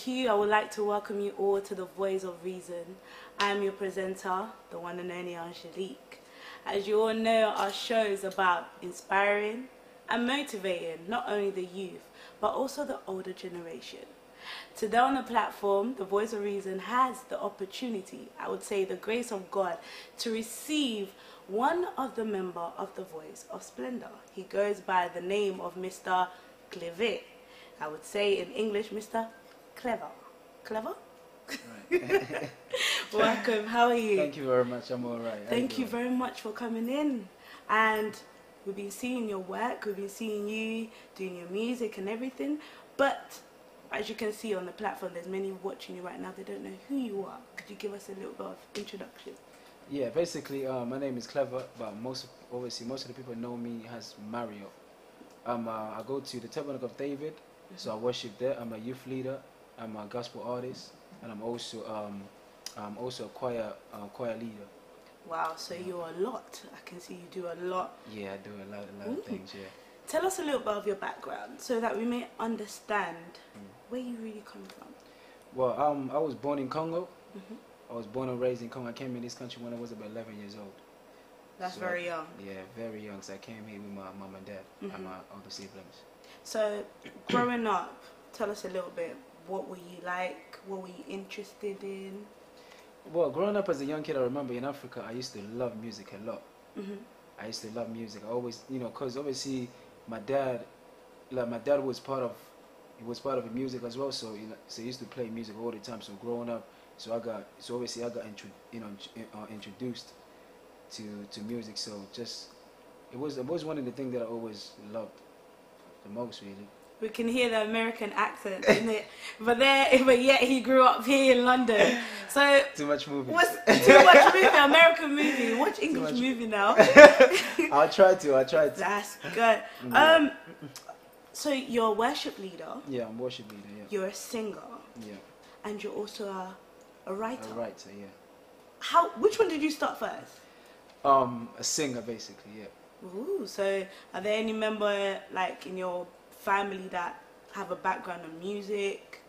thank you. I would like to welcome you all to the Voice of Reason. I am your presenter, the one and only Angelique. As you all know, our show is about inspiring and motivating not only the youth, but also the older generation. Today on the platform, the Voice of Reason has the opportunity, I would say the grace of God, to receive one of the members of the Voice of Splendor. He goes by the name of Mr. Claver. I would say in English, Mr. Claver. Clever? Right. Welcome, how are you? Thank you very much, I'm alright. Thank you very much for coming in. And we've been seeing your work, we've been seeing you doing your music and everything. But as you can see on the platform, there's many watching you right now, they don't know who you are. Could you give us a little bit of introduction? Yeah, basically, my name is Claver, but obviously most of the people know me as Mario. I go to the Tabernacle of David, so I worship there. I'm a youth leader, I'm a gospel artist, and I'm also a choir leader. Wow, so you're a lot. I can see you do a lot. Yeah, I do a lot of things, yeah. Tell us a little bit of your background so that we may understand where you really come from. Well, I was born in Congo. I was born and raised in Congo. I came in this country when I was about 11 years old. That's very young. Yeah, very young. So I came here with my mom and dad and my older siblings. So, growing up, tell us a little bit. What were you like? What were you interested in? Well, growing up as a young kid, I remember in Africa, I used to love music a lot. I used to love music. I always, because obviously my dad was part of the music as well. So so he used to play music all the time. So growing up, obviously I got introduced to music. So it was one of the things that I always loved the most, really. We can hear the American accent in it, but yet he grew up here in London. So too much movie. What's too much movie? American movie. Watch English movie now. I'll try to. That's good. So you're a worship leader. Yeah, I'm a worship leader. Yeah. You're a singer. Yeah. And you're also a writer. A writer, yeah. Which one did you start first? A singer, basically. Yeah. Ooh. So are there any member like in your family that have a background in music?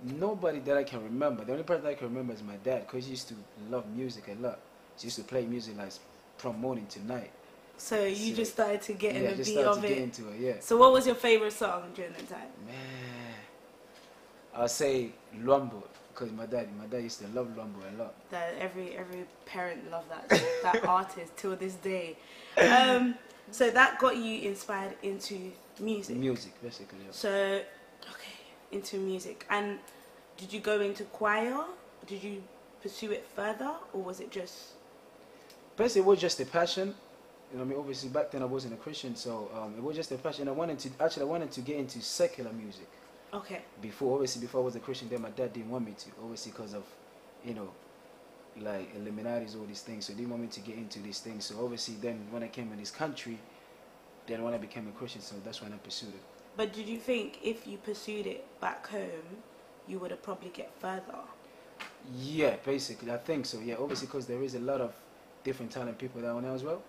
Nobody that I can remember. The only person I can remember is my dad, because he used to love music a lot. He used to play music like from morning to night. So you just started to get in the just beat started of to it. get into it, yeah. So what was your favorite song during the time? Man, I'll say Luambo, because my dad used to love Luambo a lot. That every parent loved that artist till this day. So that got you inspired into music. Music, basically. Yeah. So, okay, into music. And did you go into choir? Did you pursue it further, or was it just? Basically, it was just a passion. Obviously back then I wasn't a Christian, so it was just a passion. I wanted to get into secular music. Okay. Before I was a Christian, then my dad didn't want me to, obviously because of, like Illuminati's, all these things. So he didn't want me to get into these things. So obviously then when I came in this country, then when I became a Christian, so that's when I pursued it. But did you think if you pursued it back home, you would have probably get further? Yeah, basically, I think so. Yeah, obviously because there is a lot of different talented people down there as well.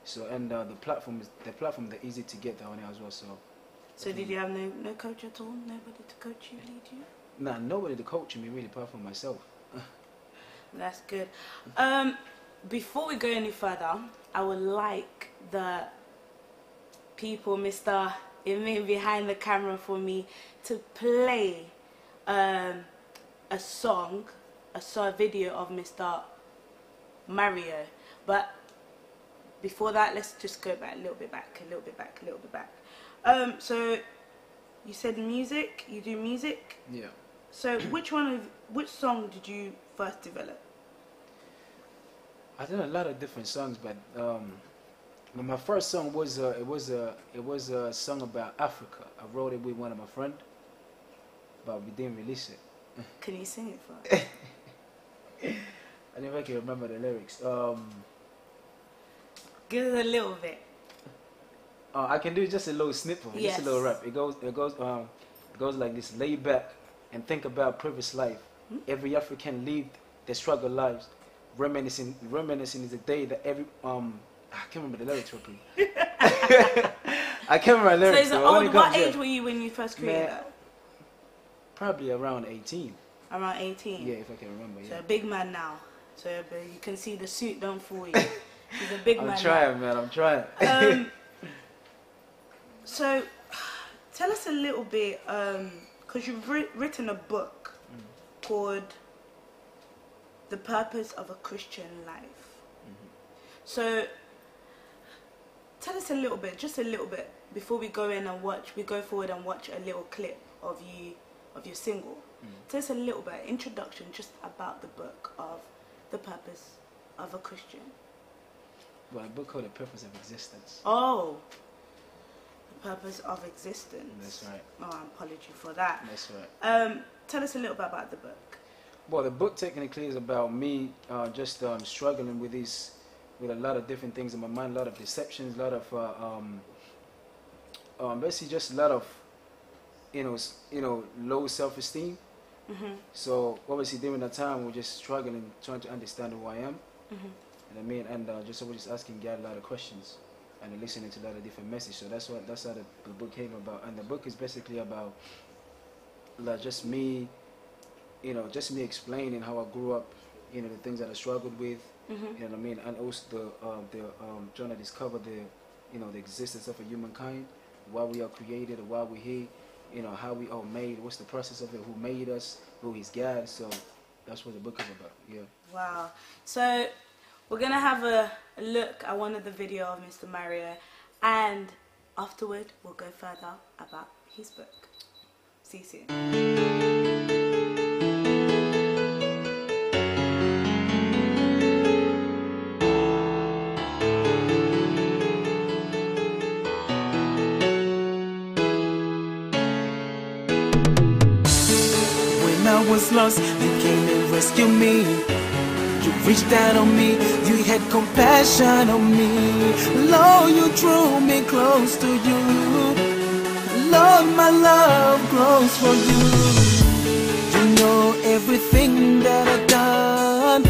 So and the platform they're easy to get down there as well. So did you have no coach at all? Nobody to coach you, lead you? Nah, nobody to coach me really, apart from myself. That's good. Before we go any further, I would like the people, Mr. Ime behind the camera for me, to play a video of Mr. Mario. But before that, let's just go back a little bit back. So you said music, you do music? Yeah. So which song did you first develop? I did a lot of different songs, but my first song was a song about Africa. I wrote it with one of my friends, but we didn't release it. Can you sing it for us? I never can remember the lyrics. Give us a little bit. I can do just a little snippet, just a little rap. It goes like this: lay back and think about previous life. Every African lived their struggle lives. Reminiscing is a day that every I can't remember the lyrics properly. I can't remember the lyrics. So what age were you when you first created that? Probably around 18. Around 18? Yeah, if I can remember, yeah. So a big man now. So you can see the suit don't fool you. He's a big man I'm trying, man. I'm trying. So, tell us a little bit, because you've written a book called The Purpose of a Christian Life. So, tell us a little bit, just a little bit, before we go forward and watch a little clip of your single. Tell us a little bit, introduction, just about the book of The Purpose of a Christian. Well, a book called The Purpose of Existence. Oh, The Purpose of Existence. That's right. Oh, apology for that. That's right. Tell us a little bit about the book. Well, the book technically is about me just struggling with a lot of different things in my mind, a lot of deceptions, a lot of basically just a lot of low self-esteem. So obviously during that time we're just struggling, trying to understand who I am. And I mean, and just always asking God a lot of questions and listening to a lot of different messages. So that's how the book came about. And the book is basically about like just me explaining how I grew up, the things that I struggled with, you know what I mean, and also trying to discover the existence of a humankind, why we are created, or why we're here, how we are made, what's the process of it, who made us, who is God. So that's what the book is about. Yeah. Wow. So we're gonna have a look at one of the video of Mr. Mario, and afterward we'll go further about his book. See you soon. I was lost, you came and rescued me. You reached out on me, you had compassion on me. Lord, you drew me close to you. Lord, my love grows for you. You know everything that I've done.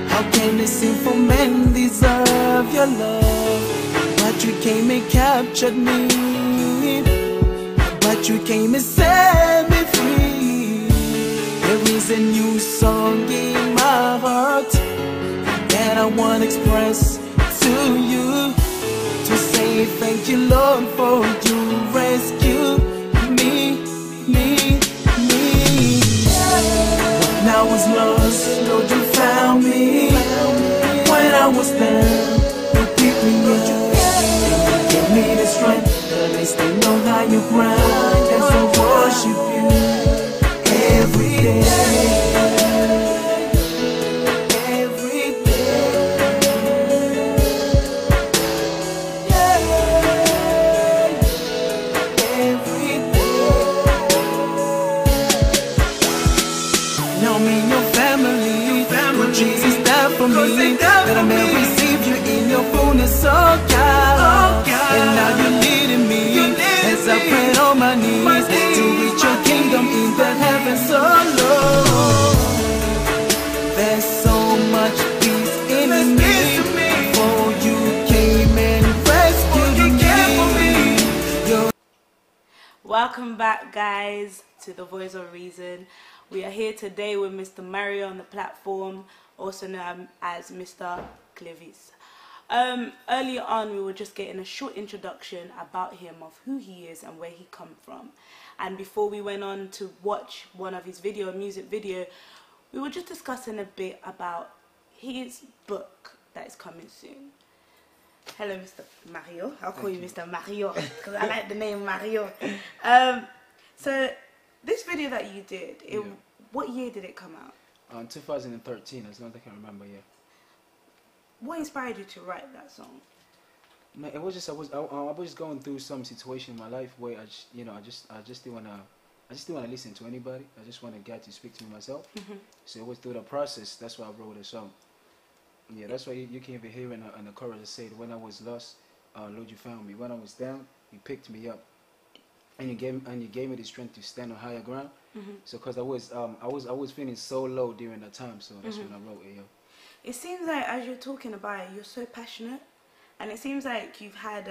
How can a sinful man deserve your love? But you came and captured me. But you came and set me free. There is a new song in my heart that I want to express to you, to say thank you, Lord, for you rescued me. When I was lost, Lord, you found me. When I was down, you picked me up. And you gave me the strength that I stand on higher ground as I worship you. Every day, every day, every day. Now me and your family, when Jesus died for me, that I may receive you in your fullness, oh God. And now you're leading me as I pray on my knees to reach your kingdom in the heavens so low. There's so much peace in me, for you came and rescued me. Welcome back, guys, to The Voice of Reason. We are here today with Mr. Mario on the platform, also known as Mr. Claver. Earlier on, we were just getting a short introduction about him, of who he is and where he come from. And before we went on to watch one of his music video, we were just discussing a bit about his book that is coming soon. Hello, Mr. Mario. I'll call you Mr. Mario because I like the name Mario. So this video that you did, what year did it come out? 2013, as long as I can remember, yeah. What inspired you to write that song? Man, it was just I was going through some situation in my life where I just didn't wanna listen to anybody. I just wanted God to speak to me myself. So it was through the process. That's why I wrote the song. Yeah, that's why you can even hear in the chorus it said, "When I was lost, Lord, you found me. When I was down, you picked me up, and you gave me the strength to stand on higher ground." So because I was feeling so low during that time. So that's when I wrote it. Yeah. It seems like as you're talking about it, you're so passionate, and it seems like you've had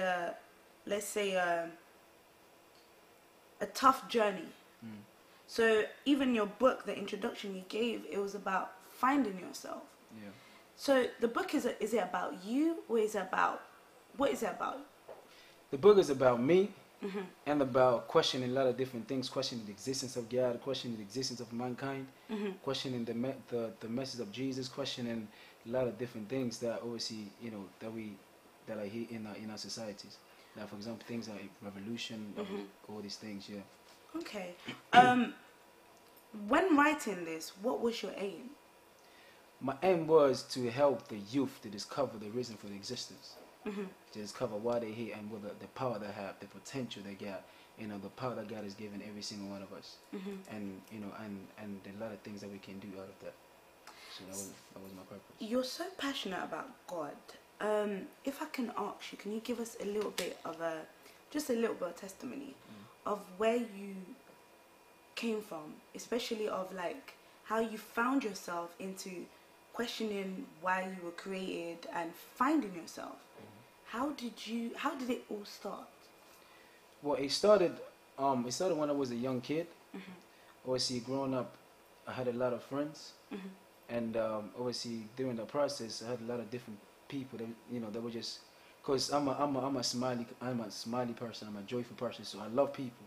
let's say a tough journey So even your book, the introduction you gave, it was about finding yourself. Yeah. So the book is it about you, or is it about, what is it about? The book is about me, and about questioning a lot of different things, questioning the existence of God, questioning the existence of mankind, questioning the message of Jesus, questioning a lot of different things that obviously, you know, that I hear in our societies. Like, for example, things like revolution, all these things. Yeah. Okay. When writing this, what was your aim? My aim was to help the youth to discover the reason for the existence, to discover why they're here and what the power they have, the potential they got, you know, the power that God has given every single one of us, and you know, and a lot of things that we can do out of that. So that was my purpose. You're so passionate about God. If I can ask you, can you give us a little bit of just a little bit of testimony of where you came from, especially of like how you found yourself into questioning why you were created and finding yourself. How did it all start? Well, it started when I was a young kid. Obviously, growing up, I had a lot of friends, and obviously during the process, I had a lot of different people that, you know, that were just, cause I'm a smiley person, I'm a joyful person, so I love people.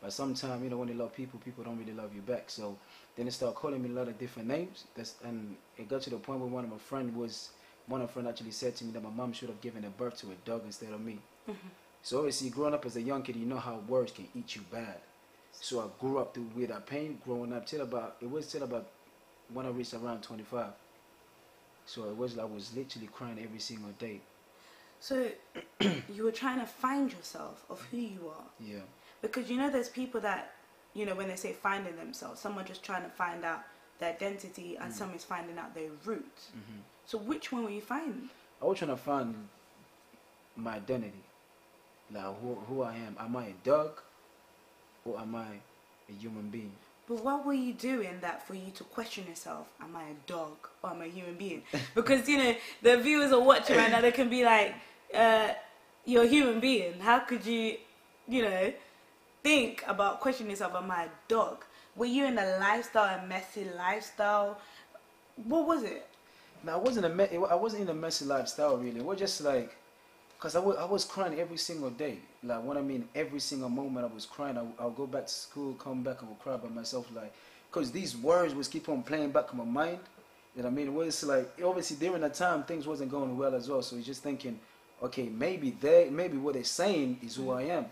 But sometimes, you know, when you love people, people don't really love you back. So then they start calling me a lot of different names. And it got to the point where one of my friends actually said to me that my mom should have given a birth to a dog instead of me. So obviously, growing up as a young kid, you know how words can eat you bad. So I grew up with that pain, growing up till about when I reached around 25. So it was, I was literally crying every single day. So you were trying to find yourself of who you are. Yeah. Because, you know, there's people that, you know, when they say finding themselves, some are just trying to find out their identity, and some is finding out their roots. So which one were you finding? I was trying to find my identity. Like who I am. Am I a dog, or am I a human being? But what were you doing that for you to question yourself? Am I a dog or am I a human being? Because, you know, the viewers are watching right now, they can be like, you're a human being. How could you, you know, think about questioning yourself, am I a dog? Were you in a messy lifestyle? What was it? No, I wasn't in a messy lifestyle really. It was just like, cause I was crying every single day. Like, when I mean every single moment I was crying. I'll go back to school, come back, I will cry by myself, like, cause these words was keep on playing back in my mind. You know what I mean? It was like, obviously during that time things wasn't going well as well. So you're just thinking, okay, maybe what they're saying is who I am.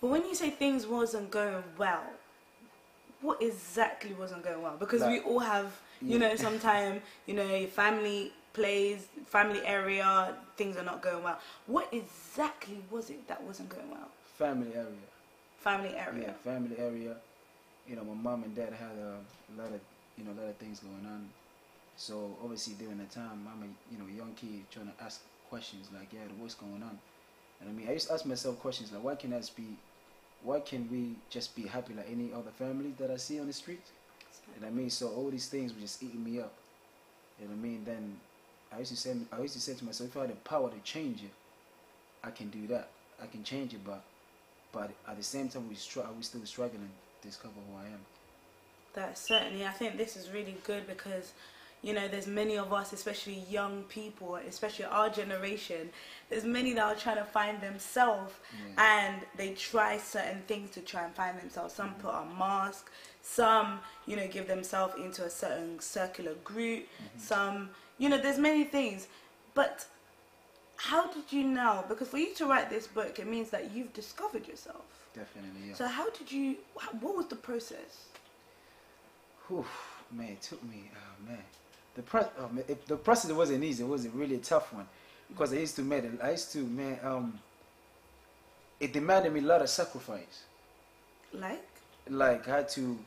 But when you say things wasn't going well, what exactly wasn't going well? Because like, we all have, you know, sometimes, you know, your family area, things are not going well. What exactly was it that wasn't going well? Family area. Yeah, family area. You know, my mom and dad had a lot of things going on. So obviously during that time, I'm a young kid trying to ask questions like, yeah, what's going on? And I mean, I used to ask myself questions like, why can we just be happy like any other family that I see on the street? And I mean, so all these things were just eating me up. You know what I mean? Then I used to say to myself, if I had the power to change it, I can do that. I can change it, but at the same time, we still struggling to discover who I am. That's certainly, I think this is really good because, you know, there's many of us, especially young people, especially our generation, there's many that are trying to find themselves, and they try certain things to try and find themselves. Some put on masks, some, you know, give themselves into a certain circular group, some, you know, there's many things. But how did you know? Because for you to write this book, it means that you've discovered yourself. Definitely, yeah. So what was the process? Whew, man, it took me, the process wasn't easy. It was a really tough one because it demanded me a lot of sacrifice. Like I had to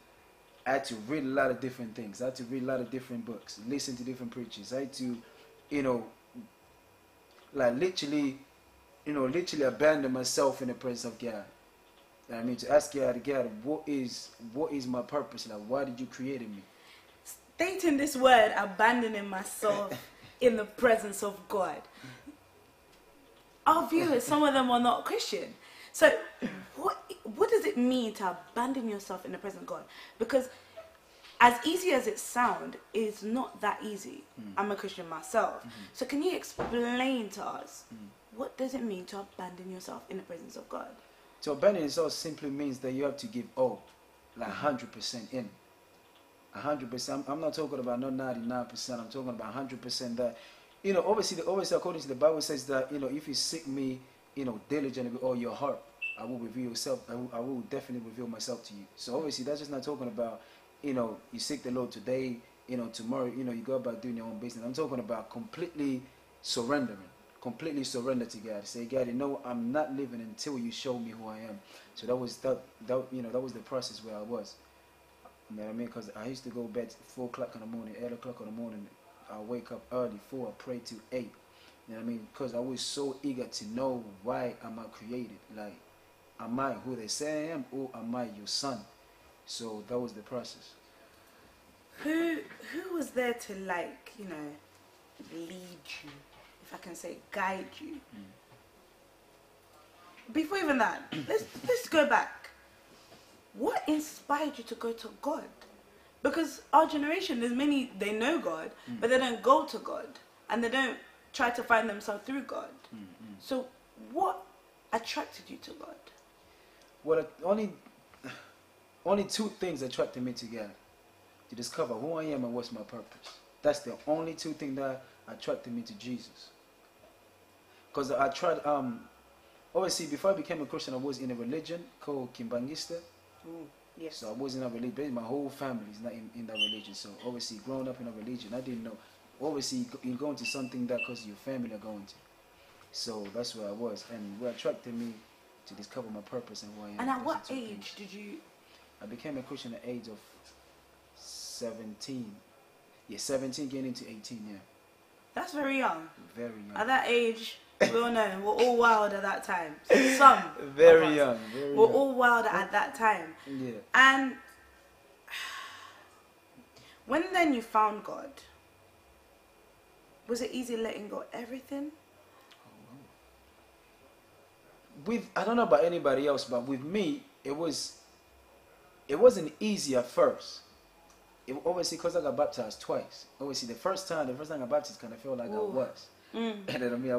read a lot of different things. I had to read a lot of different books, listen to different preachers. I had to, you know, like literally abandon myself in the presence of God. I mean, to ask God, what is my purpose? Like, why did you create me? Stating this word, abandoning myself in the presence of God. Our viewers, some of them are not Christian. So, what does it mean to abandon yourself in the presence of God? Because as easy as it sounds, it's not that easy. I'm a Christian myself. So can you explain to us, what does it mean to abandon yourself in the presence of God? To abandon yourself simply means that you have to give all, like 100% in. 100%. I'm not talking about not 99%. I'm talking about 100% that, you know, obviously according to the Bible says that, you know, if you seek me, you know, diligently with all your heart, I will reveal yourself. I will definitely reveal myself to you. So obviously that's just not talking about, you know, you seek the Lord today, you know, tomorrow, you know, you go about doing your own business. I'm talking about completely surrendering. Completely surrender to God. Say, God, you know, I'm not living until you show me who I am. So that was you know, that was the process where I was. You know what I mean? Because I used to go to bed 4 o'clock in the morning, 8 o'clock in the morning. I wake up early, 4, I pray till 8. You know what I mean? Because I was so eager to know why am I created. Like, am I who they say I am, or am I your son? So that was the process. Who was there to, like, you know, lead you? If I can say, guide you. Before even that, let's go back. What inspired you to go to God? Because our generation, there's many, they know God, but they don't go to God, and they don't try to find themselves through God. So what attracted you to God? Well, only 2 things attracted me to God: to discover who I am and what's my purpose. That's the only 2 things that attracted me to Jesus. Because I tried, obviously before I became a Christian, I was in a religion called Kimbangista. Yes. So I was in a religion. My whole family is not in that religion. So obviously growing up in a religion, I didn't know. Obviously you're going to something that because your family are going to. So that's where I was. And what attracted me to discover my purpose and who I am. And at what age did you? I became a Christian at the age of 17. Yeah, 17 getting into 18, yeah. That's very young. Very young. At that age, we all know, we're all wild at that time. Some. Very young. Very we're young. all wild at that time. Yeah. And when then you found God, was it easy letting go of everything? I don't know about anybody else, but with me, it wasn't easy at first. Obviously, because I got baptized twice. Obviously, the first time I got baptized, kind of felt like I was. And then I mean, I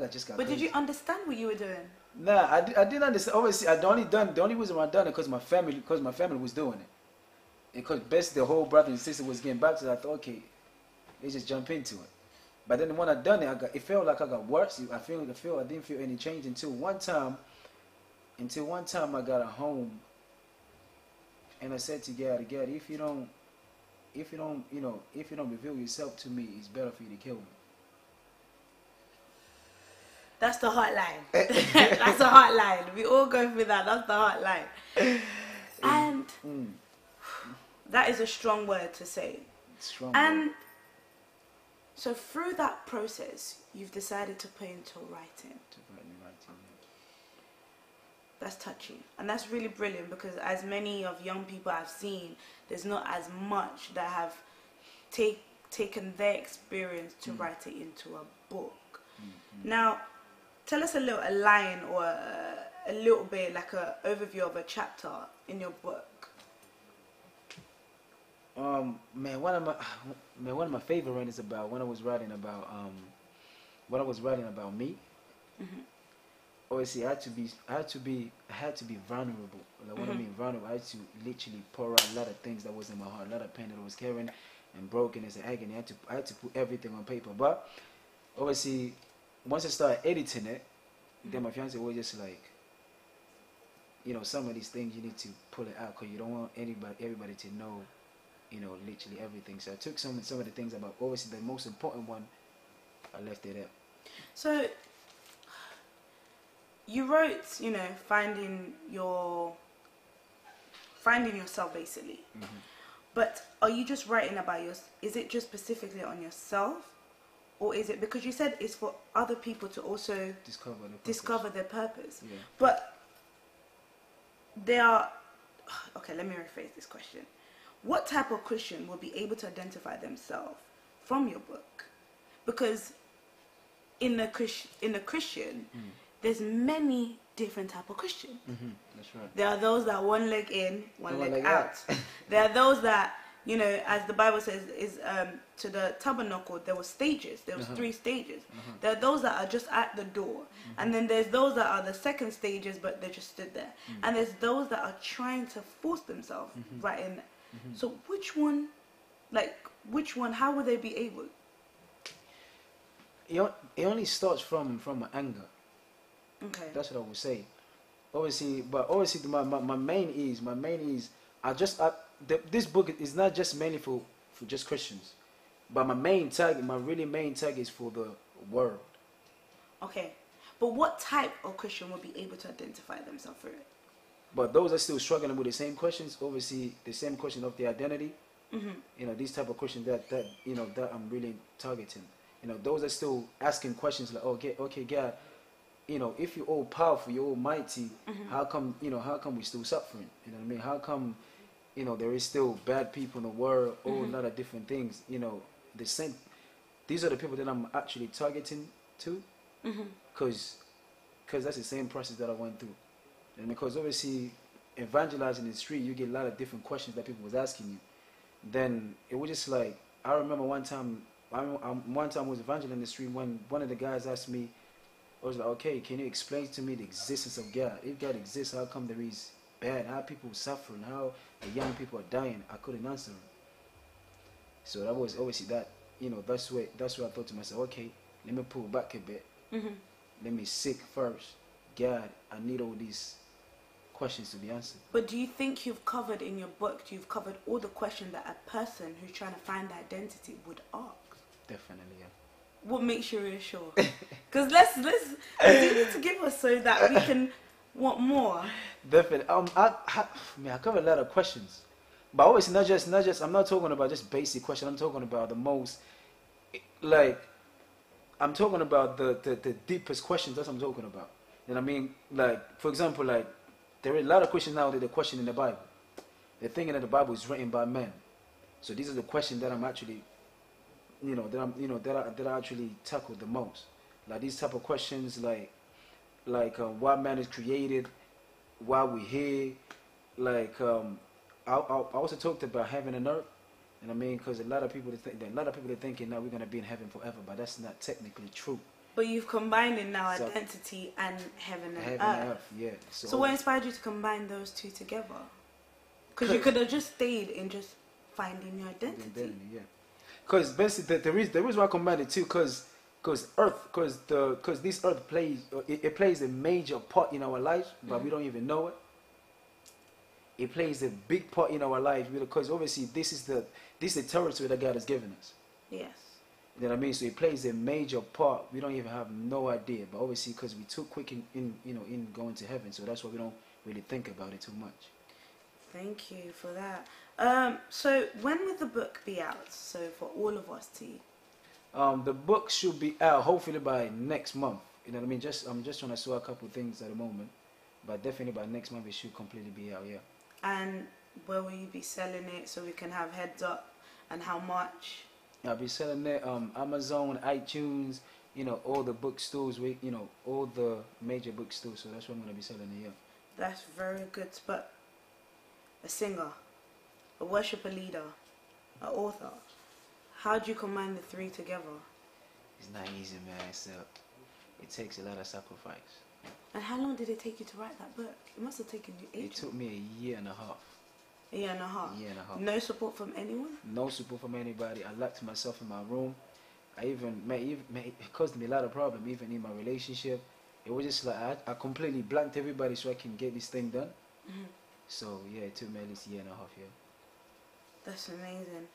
just got. But crazy. did you understand what you were doing? Nah, I didn't understand. Obviously, the only reason why I done it because my family was doing it. Because basically the whole brother and sister was getting baptized. I thought, okay, let's just jump into it. But then when I done it, it felt like I got worse. I didn't feel any change until one time I got at home, and I said to God, if you don't reveal yourself to me, it's better for you to kill me. That's the hotline. That's the hotline. We all go through that. That's the hotline. And that is a strong word to say. Strong and word. So through that process, you've decided to put into writing. That's touchy. And that's really brilliant because as many of young people I've seen, there's not as much that have taken their experience to write it into a book. Now, tell us a line or a little bit, like an overview of a chapter in your book. One of my favorite writings about when I was writing about me. Obviously, I had to be vulnerable. Like when I mean vulnerable, I had to literally pour out a lot of things that was in my heart, a lot of pain that I was carrying and brokenness and agony. I had to put everything on paper. But obviously, once I started editing it, then my fiance was just like, you know, some of these things you need to pull it out because you don't want everybody to know, you know, literally everything. So I took some of the things about, obviously the most important one, I left it out. So you wrote, you know, finding yourself basically. But are you just writing about is it just specifically on yourself? Or is it, because you said it's for other people to also discover their purpose. Yeah. But okay, let me rephrase this question. What type of Christian will be able to identify themselves from your book? Because in a Christian, there's many different type of Christian. That's right. There are those that one leg in, one leg leg out. out. There are those that, you know, as the Bible says, is to the tabernacle there were stages. There was 3 stages. There are those that are just at the door, and then there's those that are the second stages, but they just stood there. And there's those that are trying to force themselves right in there. So which one, how would they be able? It only starts from anger. Okay. That's what I would say. Obviously, my main is this book is not just mainly for just Christians, but my main tag is for the world. Okay, but what type of Christian will be able to identify themselves through it? But those are still struggling with the same questions. Obviously, the same question of their identity. You know, these type of questions that I'm really targeting. You know, those are still asking questions like, okay, God, you know, if you're all powerful, you're almighty, how come we still suffering? You know what I mean? How come, you know, there is still bad people in the world, a lot of different things, you know, these are the people that I'm actually targeting to, because that's the same process that I went through. And because obviously evangelizing in the street, you get a lot of different questions that people was asking you. Then it was just like, I remember one time I was evangelizing in the street when one of the guys asked me, I was like, okay, can you explain to me the existence of God? If God exists, how come there is bad? How people suffering? How the young people are dying? I couldn't answer him. So that was obviously that, you know, that's where I thought to myself, okay, let me pull back a bit. Let me seek first. God, I need all these questions to be answered. But do you think you've covered in your book, you've covered all the questions that a person who's trying to find identity would ask? Definitely, yeah. What makes you reassured? Because let's you need to give us so that we can want more. Definitely. I cover a lot of questions, but obviously not just. I'm not talking about just basic questions. I'm talking about the most, like, I'm talking about the deepest questions. That's what I'm talking about. You know what I mean? Like, for example, like, there are a lot of questions now that they're questioning the Bible. They're thinking that the Bible is written by men. So these are the questions that I'm actually, that I actually tackle the most. Like these type of questions, like why man is created, why we here. Like I also talked about heaven and earth. You know what I mean? Because a lot of people are thinking now we're gonna be in heaven forever, but that's not technically true. But you've combined in now identity and heaven and earth. Yeah. So what inspired you to combine those two together? Because you could have just stayed in just finding your identity. Yeah. Because basically the reason why I combined it too, because this earth plays a major part in our lives, but we don't even know it. It plays a big part in our life because obviously this is the territory that God has given us. Yes. You know what I mean? So it plays a major part. We don't even have no idea, but obviously because we're too quick in going to heaven, so that's why we don't really think about it too much. Thank you for that. So when will the book be out? So for all of us to. The book should be out hopefully by next month. You know what I mean? I'm just trying to sort a couple of things at the moment, but definitely by next month it should completely be out. Yeah. And where will you be selling it so we can have heads up, and how much? I'll be selling it Amazon, iTunes, all the bookstores, all the major bookstores. So that's what I'm gonna be selling it. Yeah. That's very good. But a singer, a worshiper leader, an author. How do you combine the three together? It's not easy, man. It takes a lot of sacrifice. And how long did it take you to write that book? It must have taken you ages. It took me a year and a half. A year and a half? A year and a half. No support from anyone? No support from anybody. I locked myself in my room. It caused me a lot of problems, even in my relationship. It was just like I completely blanked everybody so I can get this thing done. So yeah, it took me at least a year and a half. Yeah. That's amazing.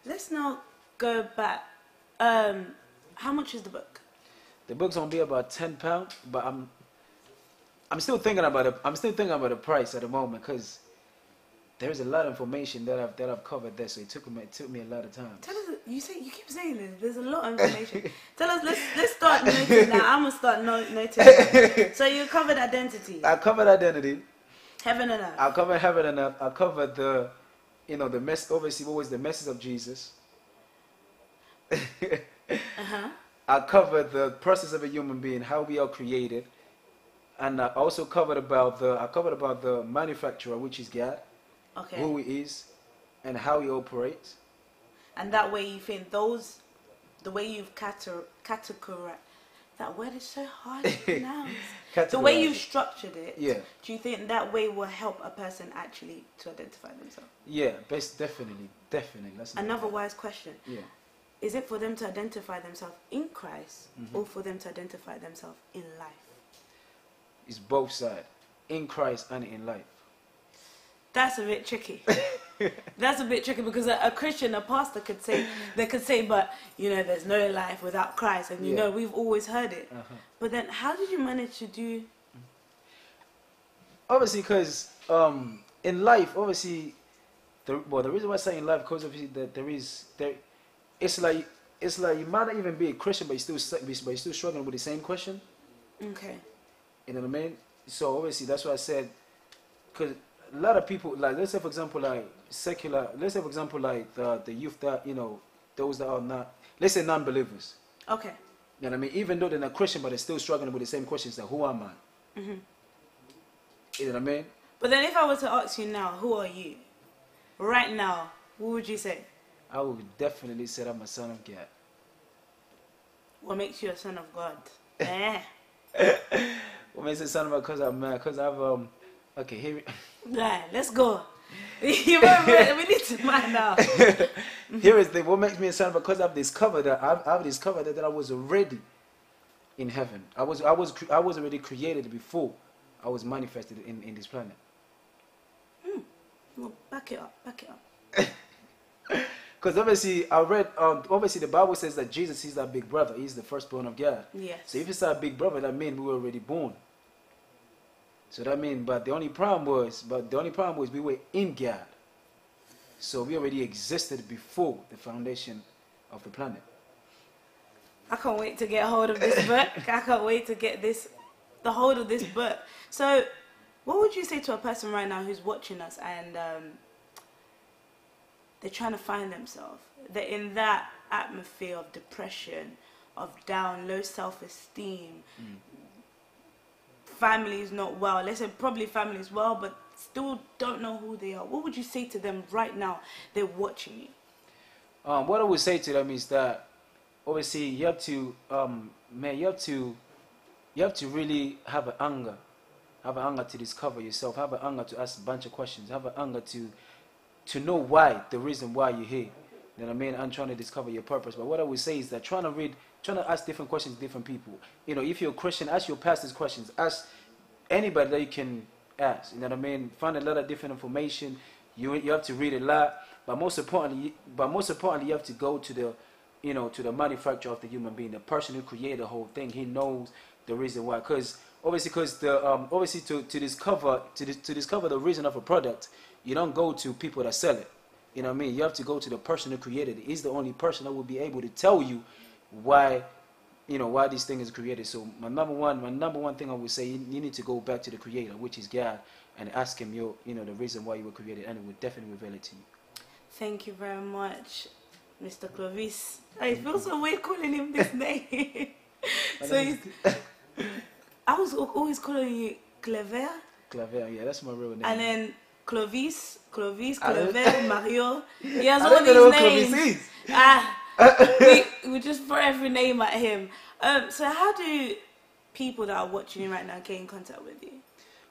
Let's now go back. How much is the book? The book's gonna be about £10, but I'm still thinking about it. I'm still thinking about the price at the moment because there's a lot of information that I've covered there. So it took me a lot of time. Tell us. You keep saying this. There's a lot of information. Tell us. Let's start noting now. I'm gonna start noting. Now. So you covered identity. I covered identity. Heaven and earth. I covered heaven and earth. I covered the mess. Obviously, what was the message of Jesus? I covered the process of a human being, how we are created. and I also covered about the manufacturer, which is God, Okay. who he is, and how he operates. And that way you think the way you've categorized, that word is so hard to pronounce. The way you've structured it, yeah. Do you think that way will help a person actually to identify themselves? Yeah, definitely. That's another wise question. Yeah. Is it for them to identify themselves in Christ or for them to identify themselves in life? It's both sides, in Christ and in life. That's a bit tricky. That's a bit tricky because a Christian, a pastor could say, but there's no life without Christ, and we've always heard it. But then, how did you manage to do? Obviously, because in life, obviously, the reason why I say in life, because obviously that it's like you might not even be a Christian, but you're still struggling with the same question. Okay. You know what I mean? So obviously that's why I said, because a lot of people, like let's say for example like the youth that those that are not, let's say non-believers. Okay. You know what I mean? Even though they're not Christian, but they're still struggling with the same questions that who am I? You know what I mean? But then if I were to ask you now, who are you? Right now, what would you say? I would definitely say I'm a son of God. What makes you a son of God? What makes it son of God? Because I'm mad. Because I've okay, here. Right, let's go. We need to mind now. Here is the what makes me a son of God, because I've discovered that I was already in heaven. I was already created before I was manifested in this planet. Well, back it up. Because obviously I read obviously the Bible says that Jesus is that big brother. He's the firstborn of God. Yes. So if it's our big brother, that means we were already born. So that means, but the only problem was we were in God. So we already existed before the foundation of the planet. I can't wait to get a hold of this book. I can't wait to get the hold of this book. So, what would you say to a person right now who's watching us and they're trying to find themselves? They're in that atmosphere of depression, of down, low self-esteem. Family is not well. Let's say probably family is well, but still don't know who they are. What would you say to them right now? They're watching you. What I would say to them is that obviously you have to, you have to really have an anger. Have an anger to discover yourself. Have an anger to ask a bunch of questions. Have an anger to know why, the reason why you're here. You know what I mean? And trying to discover your purpose. But what I would say is that trying to ask different questions to different people. If you're a Christian, ask your pastors questions. Ask anybody that you can ask. You know what I mean? Find a lot of different information. You have to read a lot. But most importantly, you have to go to the manufacturer of the human being, the person who created the whole thing. He knows the reason why. Because to discover the reason of a product, you don't go to people that sell it. You know what I mean? You have to go to the person who created it. He's the only person that will be able to tell you why this thing is created. So my number one thing I would say, you need to go back to the creator, which is God, and ask him the reason why you were created, and it will definitely reveal it to you. Thank you very much, Mr. Clovis. I feel so weird calling him this name. I was always calling you Claver. Claver, yeah, that's my real name. And then Clovis, Claver, Mario. He has all these names. We just throw every name at him. So how do people that are watching you right now get in contact with you?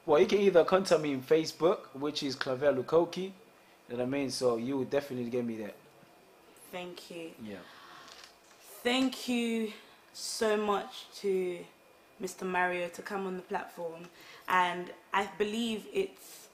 Well, you can either contact me on Facebook, which is Claver Lukoki. You know what I mean? So you would definitely get me there. Thank you. Yeah. Thank you so much to Mr. Mario to come on the platform, and I believe it's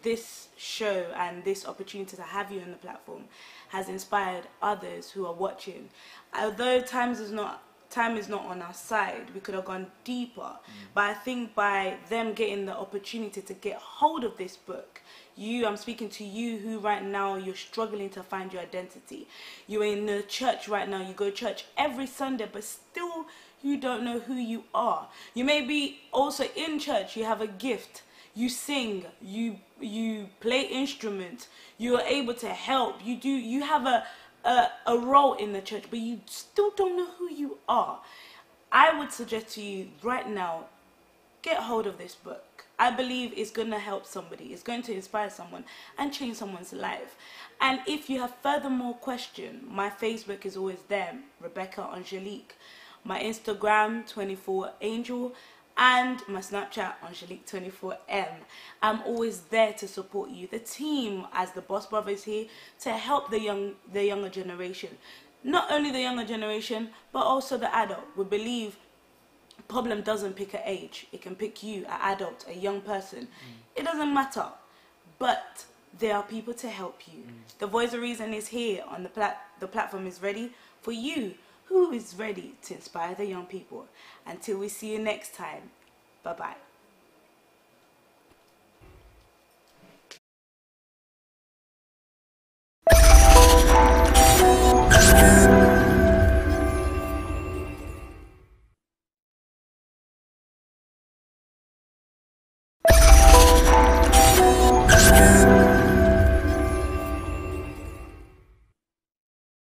this show and this opportunity to have you on the platform has inspired others who are watching. Although time is not on our side, we could have gone deeper, but I think by them getting the opportunity to get hold of this book, I'm speaking to you who right now you're struggling to find your identity. You're in the church right now, you go to church every Sunday, but still you don't know who you are. You may be also in church, you have a gift, you sing, you play instruments, you are able to help, you have a role in the church, but you still don't know who you are. I would suggest to you right now, get hold of this book. I believe it's going to help somebody. It's going to inspire someone and change someone's life. And if you have furthermore question, my Facebook is always there, Rebecca Angelique. My Instagram, 24Angel. And my Snapchat, Angelique24M. I'm always there to support you. The team, as the Boss Brothers here, to help the younger generation. Not only the younger generation, but also the adult. We believe problem doesn't pick an age. It can pick you, an adult, a young person. It doesn't matter. But there are people to help you. The Voice of Reason is here on the platform is ready for you, who is ready to inspire the young people. Until we see you next time, bye-bye.